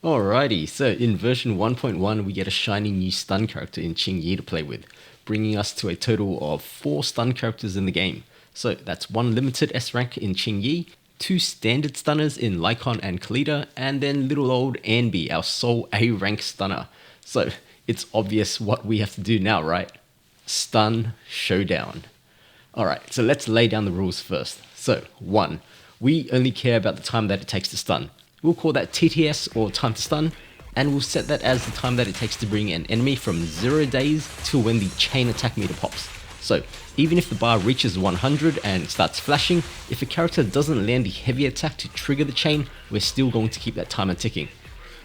Alrighty, so in version 1.1 we get a shiny new stun character in Qingyi to play with, bringing us to a total of 4 stun characters in the game. So that's 1 limited S rank in Qingyi, 2 standard stunners in Lycon and Kalita, and then little old Anby, our sole A rank stunner. So it's obvious what we have to do now, right? Stun Showdown. Alright, so let's lay down the rules first. So 1, we only care about the time that it takes to stun. We'll call that TTS or time to stun, and we'll set that as the time that it takes to bring an enemy from 0 days to when the chain attack meter pops. So even if the bar reaches 100 and starts flashing, if a character doesn't land the heavy attack to trigger the chain, we're still going to keep that timer ticking.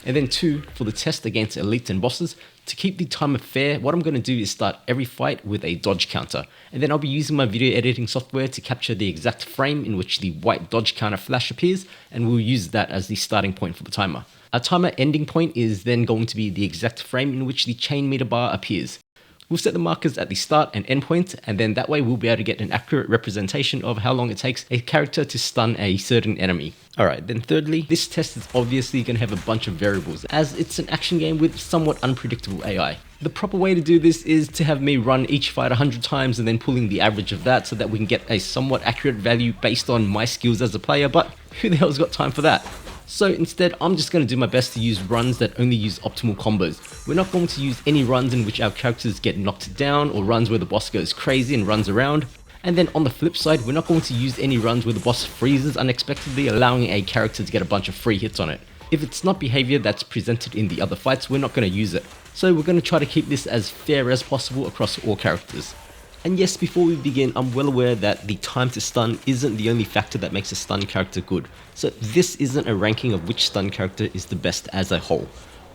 And then 2, for the test against elites and bosses, to keep the timer fair, what I'm going to do is start every fight with a dodge counter, and then I'll be using my video editing software to capture the exact frame in which the white dodge counter flash appears, and we'll use that as the starting point for the timer. Our timer ending point is then going to be the exact frame in which the chain meter bar appears. We'll set the markers at the start and end point, and then that way we'll be able to get an accurate representation of how long it takes a character to stun a certain enemy. Alright, then thirdly, this test is obviously going to have a bunch of variables, as it's an action game with somewhat unpredictable AI. The proper way to do this is to have me run each fight 100 times and then pulling the average of that so that we can get a somewhat accurate value based on my skills as a player, but who the hell's got time for that? So instead, I'm just going to do my best to use runs that only use optimal combos. We're not going to use any runs in which our characters get knocked down, or runs where the boss goes crazy and runs around. And then on the flip side, we're not going to use any runs where the boss freezes unexpectedly, allowing a character to get a bunch of free hits on it. If it's not behavior that's presented in the other fights, we're not going to use it. So we're going to try to keep this as fair as possible across all characters. And yes, before we begin, I'm well aware that the time to stun isn't the only factor that makes a stun character good. So this isn't a ranking of which stun character is the best as a whole.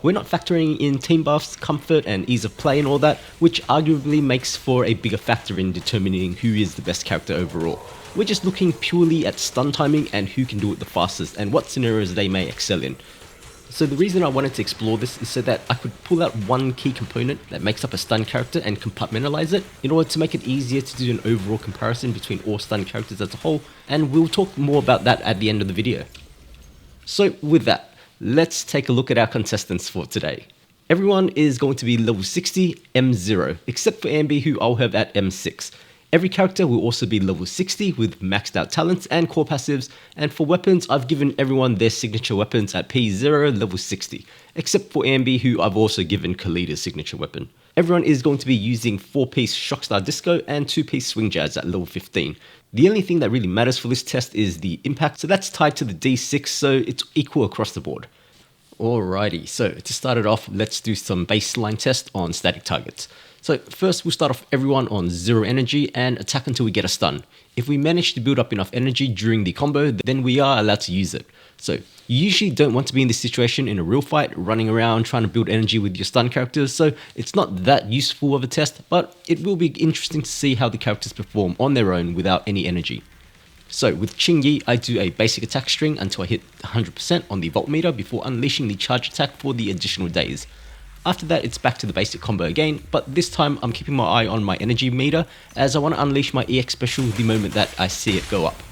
We're not factoring in team buffs, comfort and ease of play and all that, which arguably makes for a bigger factor in determining who is the best character overall. We're just looking purely at stun timing and who can do it the fastest and what scenarios they may excel in. So the reason I wanted to explore this is so that I could pull out one key component that makes up a stun character and compartmentalize it in order to make it easier to do an overall comparison between all stun characters as a whole, and we'll talk more about that at the end of the video. So with that, let's take a look at our contestants for today. Everyone is going to be level 60 M0, except for Anby, who I'll have at M6. Every character will also be level 60 with maxed out talents and core passives, and for weapons I've given everyone their signature weapons at P0 level 60, except for Anby, who I've also given Kalita's signature weapon. Everyone is going to be using 4-piece Shockstar Disco and 2-piece Swing Jazz at level 15. The only thing that really matters for this test is the impact, so that's tied to the D6, so it's equal across the board. Alrighty, so to start it off, let's do some baseline test on static targets. So first we'll start off everyone on 0 energy and attack until we get a stun. If we manage to build up enough energy during the combo, then we are allowed to use it. So you usually don't want to be in this situation in a real fight, running around trying to build energy with your stun characters, so it's not that useful of a test, but it will be interesting to see how the characters perform on their own without any energy. So with Qingyi, I do a basic attack string until I hit 100% on the voltmeter before unleashing the charge attack for the additional days. After that, it's back to the basic combo again, but this time I'm keeping my eye on my energy meter as I want to unleash my EX special the moment that I see it go up.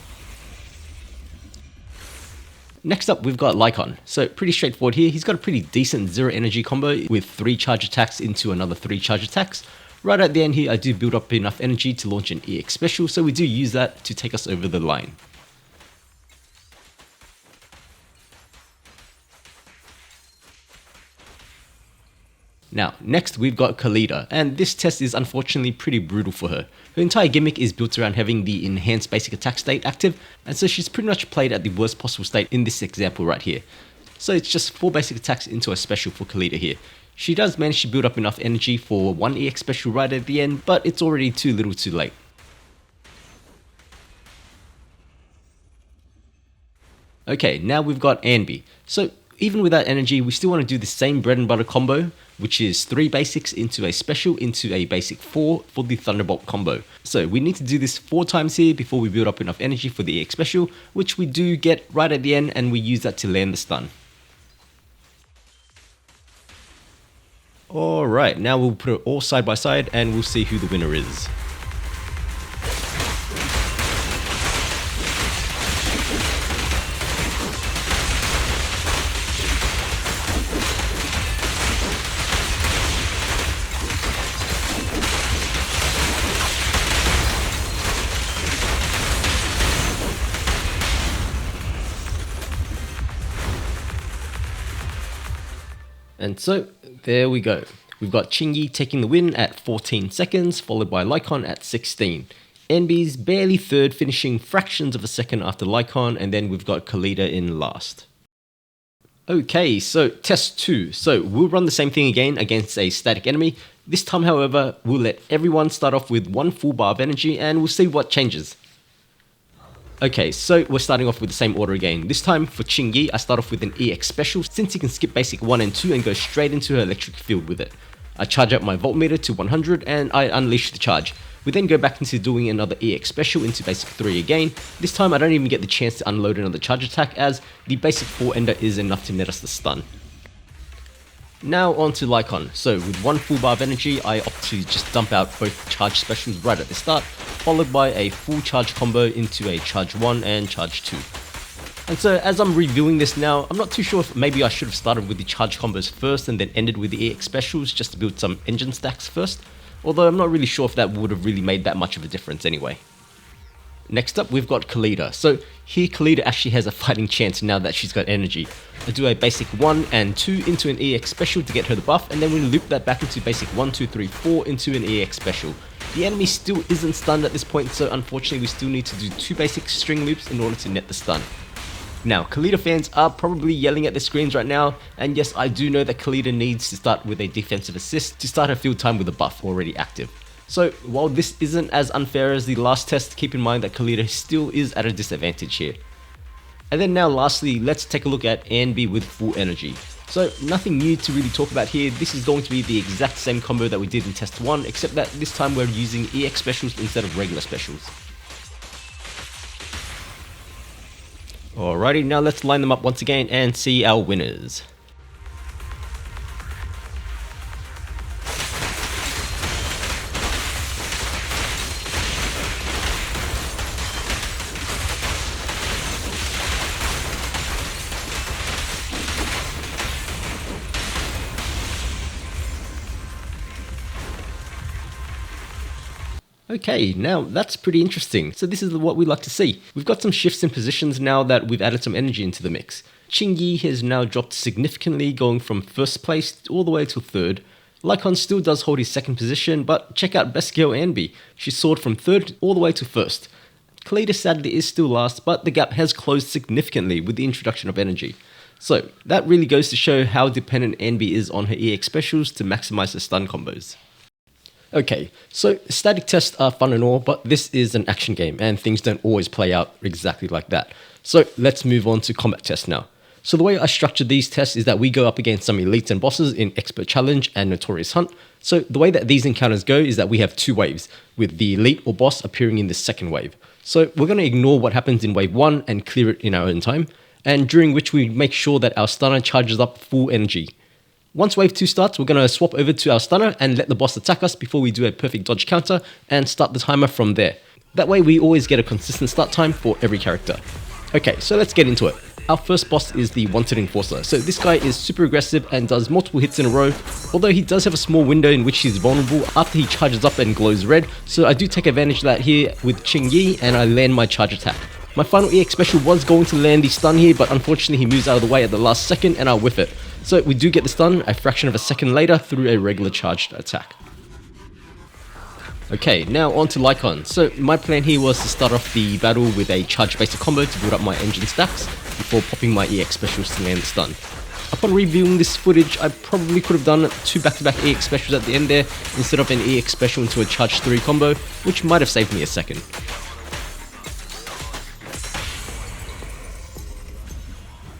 Next up, we've got Lycon. So pretty straightforward here. He's got a pretty decent 0 energy combo with 3 charge attacks into another 3 charge attacks. Right at the end here, I do build up enough energy to launch an EX special, so we do use that to take us over the line. Now, next we've got Kalita, and this test is unfortunately pretty brutal for her. Her entire gimmick is built around having the enhanced basic attack state active, and so she's pretty much played at the worst possible state in this example right here. So it's just 4 basic attacks into a special for Kalita here. She does manage to build up enough energy for 1 EX special right at the end, but it's already too little too late. Okay, now we've got Anby. So even without energy, we still want to do the same bread and butter combo, which is 3 basics into a special into a basic 4 for the Thunderbolt combo. So we need to do this 4 times here before we build up enough energy for the EX special, which we do get right at the end, and we use that to land the stun. Alright, now we'll put it all side by side and we'll see who the winner is. And so, there we go. We've got Qingyi taking the win at 14 seconds, followed by Lycon at 16. NB's barely third, finishing fractions of a second after Lycon, and then we've got Khalida in last. Okay, so test 2. So we'll run the same thing again against a static enemy. This time, however, we'll let everyone start off with 1 full bar of energy and we'll see what changes. Okay, so we're starting off with the same order again. This time for Qingyi, I start off with an EX special since he can skip basic 1 and 2 and go straight into her electric field with it. I charge up my voltmeter to 100 and I unleash the charge. We then go back into doing another EX special into basic 3 again. This time I don't even get the chance to unload another charge attack as the basic 4 ender is enough to net us the stun. Now on to Lycon. So with 1 full bar of energy, I opt to just dump out both charge specials right at the start, followed by a full charge combo into a charge 1 and charge 2. And so as I'm reviewing this now, I'm not too sure if maybe I should have started with the charge combos first and then ended with the EX specials just to build some engine stacks first, although I'm not really sure if that would have really made that much of a difference anyway. Next up, we've got Khalida. So here Khalida actually has a fighting chance now that she's got energy. I do a basic 1 and 2 into an EX special to get her the buff, and then we loop that back into basic 1, 2, 3, 4 into an EX special. The enemy still isn't stunned at this point, so unfortunately we still need to do 2 basic string loops in order to net the stun. Now, Khalida fans are probably yelling at their screens right now, and yes, I do know that Khalida needs to start with a defensive assist to start her field time with a buff already active. So, while this isn't as unfair as the last test, keep in mind that Khalida still is at a disadvantage here. And then now lastly, let's take a look at NB with full energy. So, nothing new to really talk about here. This is going to be the exact same combo that we did in test 1, except that this time we're using EX specials instead of regular specials. Alrighty, now let's line them up once again and see our winners. Okay, now that's pretty interesting. So this is what we like to see. We've got some shifts in positions now that we've added some energy into the mix. Qingyi has now dropped significantly, going from first place all the way to third. Lycon still does hold his second position, but check out best girl Anby. She soared from third all the way to first. Khalida sadly is still last, but the gap has closed significantly with the introduction of energy. So that really goes to show how dependent Anby is on her EX specials to maximize her stun combos. Okay, so static tests are fun and all, but this is an action game and things don't always play out exactly like that. So let's move on to combat tests now. So the way I structured these tests is that we go up against some elites and bosses in Expert Challenge and Notorious Hunt. So the way that these encounters go is that we have 2 waves, with the elite or boss appearing in the second wave. So we're going to ignore what happens in wave 1 and clear it in our own time, and during which we make sure that our stunner charges up full energy. Once wave 2 starts, we're going to swap over to our stunner and let the boss attack us before we do a perfect dodge counter and start the timer from there. That way we always get a consistent start time for every character. Okay, so let's get into it. Our first boss is the Wanted Enforcer. So this guy is super aggressive and does multiple hits in a row, although he does have a small window in which he's vulnerable after he charges up and glows red, so I do take advantage of that here with Qingyi and I land my charge attack. My final EX special was going to land the stun here, but unfortunately he moves out of the way at the last second and I whiff it. So we do get the stun a fraction of a second later through a regular charged attack. Okay, now on to Lycon. So my plan here was to start off the battle with a charge basic combo to build up my engine stacks before popping my EX specials to land the stun. Upon reviewing this footage, I probably could have done 2 back-to-back EX specials at the end there instead of an EX special into a charge 3 combo, which might have saved me a second.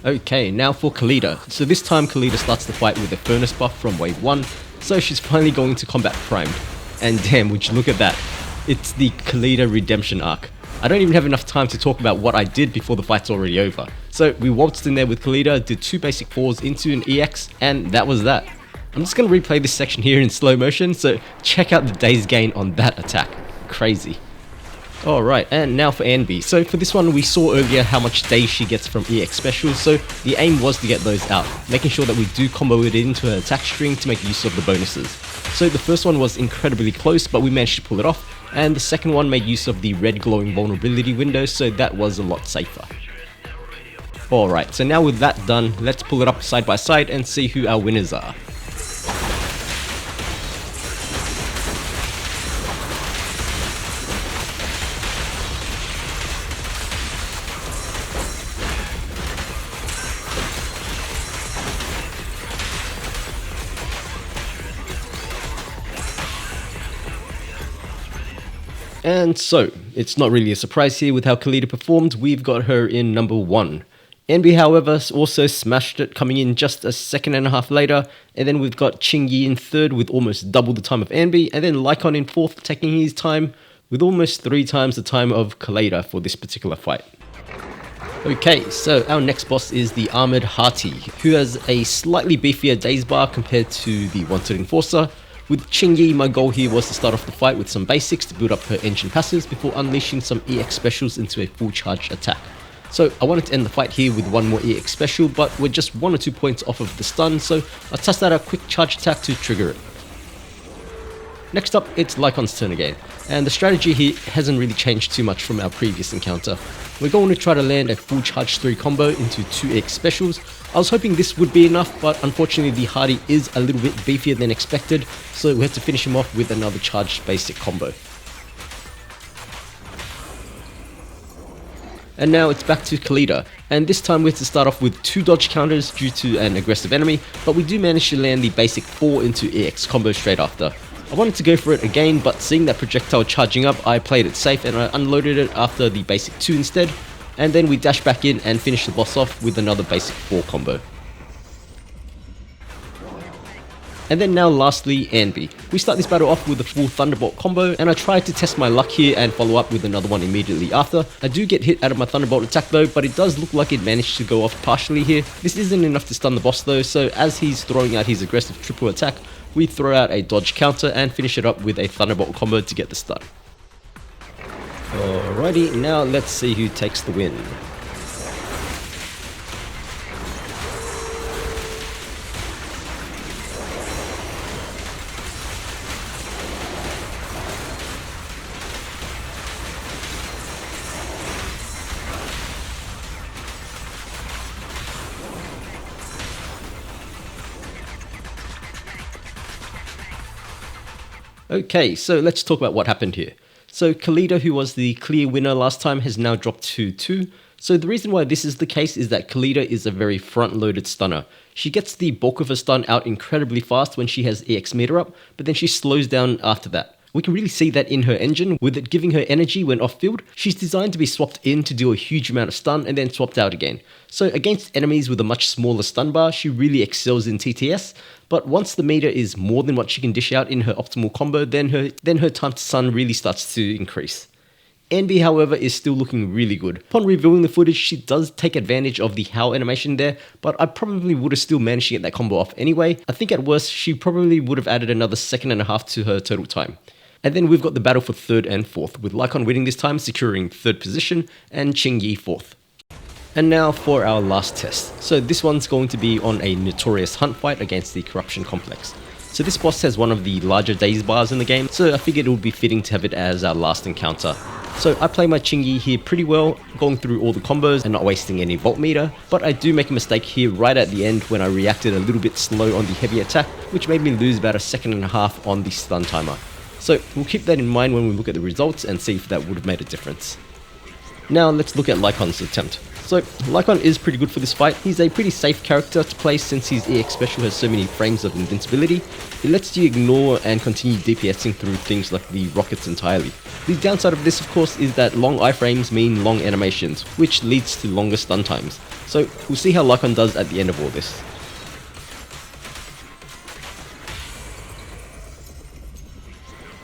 Okay, now for Khalida. So this time Khalida starts the fight with a furnace buff from wave 1, so she's finally going to combat primed. And damn, would you look at that. It's the Khalida redemption arc. I don't even have enough time to talk about what I did before the fight's already over. So we waltzed in there with Khalida, did 2 basic 4s into an EX, and that was that. I'm just going to replay this section here in slow motion, so check out the days gain on that attack. Crazy. Alright, and now for Anby. So for this one, we saw earlier how much days she gets from EX specials, so the aim was to get those out, making sure that we do combo it into her attack string to make use of the bonuses. So the first one was incredibly close, but we managed to pull it off, and the second one made use of the red glowing vulnerability window, so that was a lot safer. Alright, so now with that done, let's pull it up side by side and see who our winners are. And so, it's not really a surprise here with how Kalita performed. We've got her in number 1. Envy, however, also smashed it, coming in just a second and a half later. And then we've got Qingyi in 3rd with almost double the time of Envy. And then Lycon in 4th, taking his time with almost 3 times the time of Kalita for this particular fight. Okay, so our next boss is the armored Hati, who has a slightly beefier days bar compared to the Wanted Enforcer. With Qingyi, my goal here was to start off the fight with some basics to build up her engine passives before unleashing some EX specials into a full charge attack. So I wanted to end the fight here with one more EX special, but we're just 1 or 2 points off of the stun, so I test out a quick charge attack to trigger it. Next up, it's Lycon's turn again, and the strategy here hasn't really changed too much from our previous encounter. We're going to try to land a full charge 3 combo into 2 EX specials. I was hoping this would be enough, but unfortunately the Hati is a little bit beefier than expected, so we had to finish him off with another charged basic combo. And now it's back to Kalita, and this time we have to start off with 2 dodge counters due to an aggressive enemy, but we do manage to land the basic 4 into EX combo straight after. I wanted to go for it again, but seeing that projectile charging up, I played it safe and I unloaded it after the basic 2 instead, and then we dash back in and finish the boss off with another basic 4 combo. And then now lastly, Envy. We start this battle off with a full Thunderbolt combo, and I tried to test my luck here and follow up with another one immediately after. I do get hit out of my Thunderbolt attack though, but it does look like it managed to go off partially here. This isn't enough to stun the boss though, so as he's throwing out his aggressive triple attack, we throw out a dodge counter and finish it up with a Thunderbolt combo to get the stun. Alrighty, now let's see who takes the win. Okay, so let's talk about what happened here. So Kalita, who was the clear winner last time, has now dropped to 2. So the reason why this is the case is that Kalita is a very front-loaded stunner. She gets the bulk of her stun out incredibly fast when she has EX meter up, but then she slows down after that. We can really see that in her engine, with it giving her energy when off-field. She's designed to be swapped in to do a huge amount of stun and then swapped out again. So against enemies with a much smaller stun bar, she really excels in TTS, but once the meter is more than what she can dish out in her optimal combo, then her time to stun really starts to increase. Envy, however, is still looking really good. Upon reviewing the footage, she does take advantage of the howl animation there, but I probably would have still managed to get that combo off anyway. I think at worst, she probably would have added another 1.5 seconds to her total time. And then we've got the battle for 3rd and 4th, with Lycon winning this time, securing 3rd position, and Qingyi 4th. And now for our last test. So this one's going to be on a notorious hunt fight against the Corruption Complex. So this boss has one of the larger days bars in the game, so I figured it would be fitting to have it as our last encounter. So I play my Qingyi here pretty well, going through all the combos and not wasting any volt meter, but I do make a mistake here right at the end when I reacted a little bit slow on the heavy attack, which made me lose about 1.5 seconds on the stun timer. So we'll keep that in mind when we look at the results and see if that would have made a difference. Now let's look at Lycon's attempt. So Lycon is pretty good for this fight. He's a pretty safe character to play since his EX special has so many frames of invincibility. It lets you ignore and continue DPSing through things like the rockets entirely. The downside of this, of course, is that long iframes mean long animations, which leads to longer stun times. So we'll see how Lycon does at the end of all this.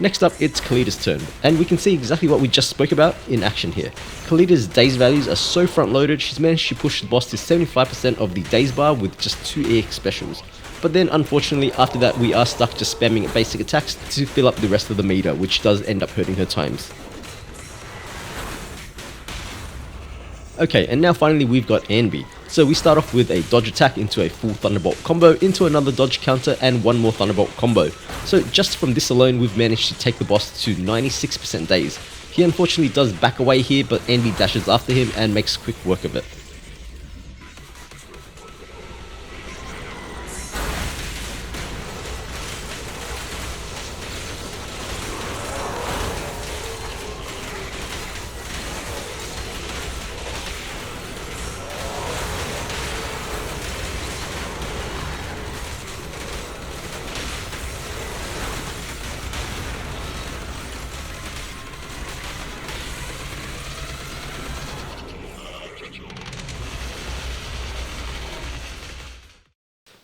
Next up, it's Kalita's turn, and we can see exactly what we just spoke about in action here. Kalita's days values are so front loaded, she's managed to push the boss to 75% of the days bar with just 2 EX specials. But then unfortunately after that we are stuck just spamming basic attacks to fill up the rest of the meter, which does end up hurting her times. Okay, and now finally we've got Envy. So we start off with a dodge attack into a full Thunderbolt combo, into another dodge counter and one more Thunderbolt combo. So just from this alone we've managed to take the boss to 96% days. He unfortunately does back away here, but Envy dashes after him and makes quick work of it.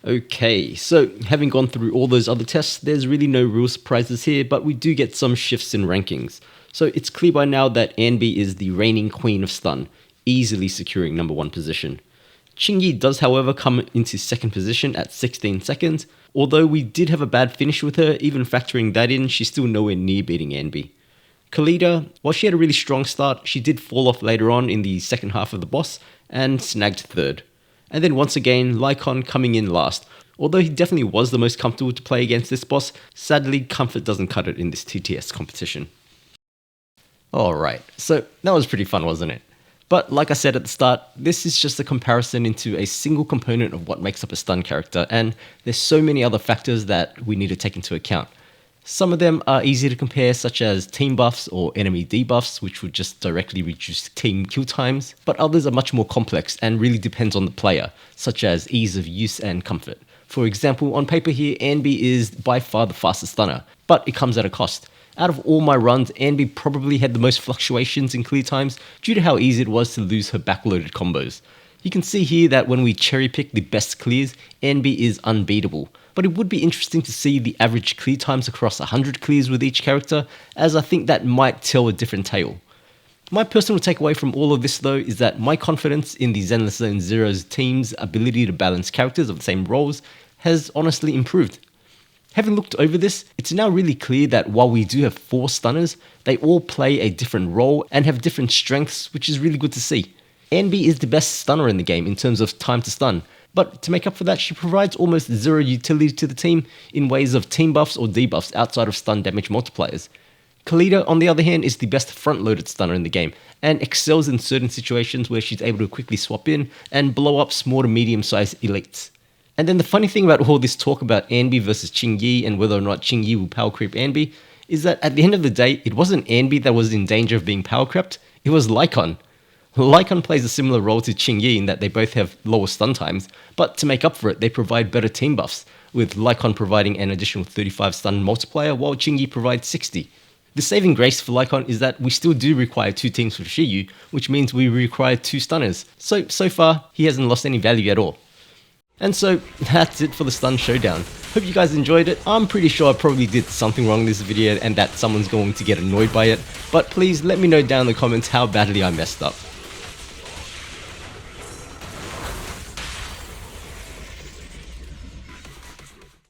Okay, so having gone through all those other tests, there's really no real surprises here, but we do get some shifts in rankings. So it's clear by now that Anby is the reigning queen of stun, easily securing number 1 position. Qingyi does however come into 2nd position at 16 seconds, although we did have a bad finish with her, even factoring that in, she's still nowhere near beating Anby. Khalida, while she had a really strong start, she did fall off later on in the second half of the boss and snagged 3rd. And then once again, Lycon coming in last. Although he definitely was the most comfortable to play against this boss, sadly comfort doesn't cut it in this TTS competition. Alright, so that was pretty fun, wasn't it? But like I said at the start, this is just a comparison into a single component of what makes up a stun character, and there's so many other factors that we need to take into account. Some of them are easy to compare, such as team buffs or enemy debuffs, which would just directly reduce team kill times, but others are much more complex and really depends on the player, such as ease of use and comfort. For example, on paper here, Anby is by far the fastest stunner, but it comes at a cost. Out of all my runs, Anby probably had the most fluctuations in clear times due to how easy it was to lose her backloaded combos. You can see here that when we cherry pick the best clears, Anby is unbeatable. But it would be interesting to see the average clear times across 100 clears with each character, as I think that might tell a different tale. My personal takeaway from all of this though is that my confidence in the Zenless Zone Zero's team's ability to balance characters of the same roles has honestly improved. Having looked over this, it's now really clear that while we do have 4 stunners, they all play a different role and have different strengths, which is really good to see. Anby is the best stunner in the game in terms of time to stun, but to make up for that, she provides almost zero utility to the team in ways of team buffs or debuffs outside of stun damage multipliers. Khalida, on the other hand, is the best front-loaded stunner in the game, and excels in certain situations where she's able to quickly swap in and blow up small to medium-sized elites. And then the funny thing about all this talk about Anby versus Qingyi and whether or not Qingyi will power creep Anby is that at the end of the day, it wasn't Anby that was in danger of being power crept, it was Lycon. Lycon plays a similar role to Qingyi in that they both have lower stun times, but to make up for it, they provide better team buffs, with Lycon providing an additional 35 stun multiplier while Qingyi provides 60. The saving grace for Lycon is that we still do require 2 teams for Shiyu, which means we require 2 stunners, so far he hasn't lost any value at all. And so that's it for the stun showdown. Hope you guys enjoyed it. I'm pretty sure I probably did something wrong in this video and that someone's going to get annoyed by it, but please let me know down in the comments how badly I messed up.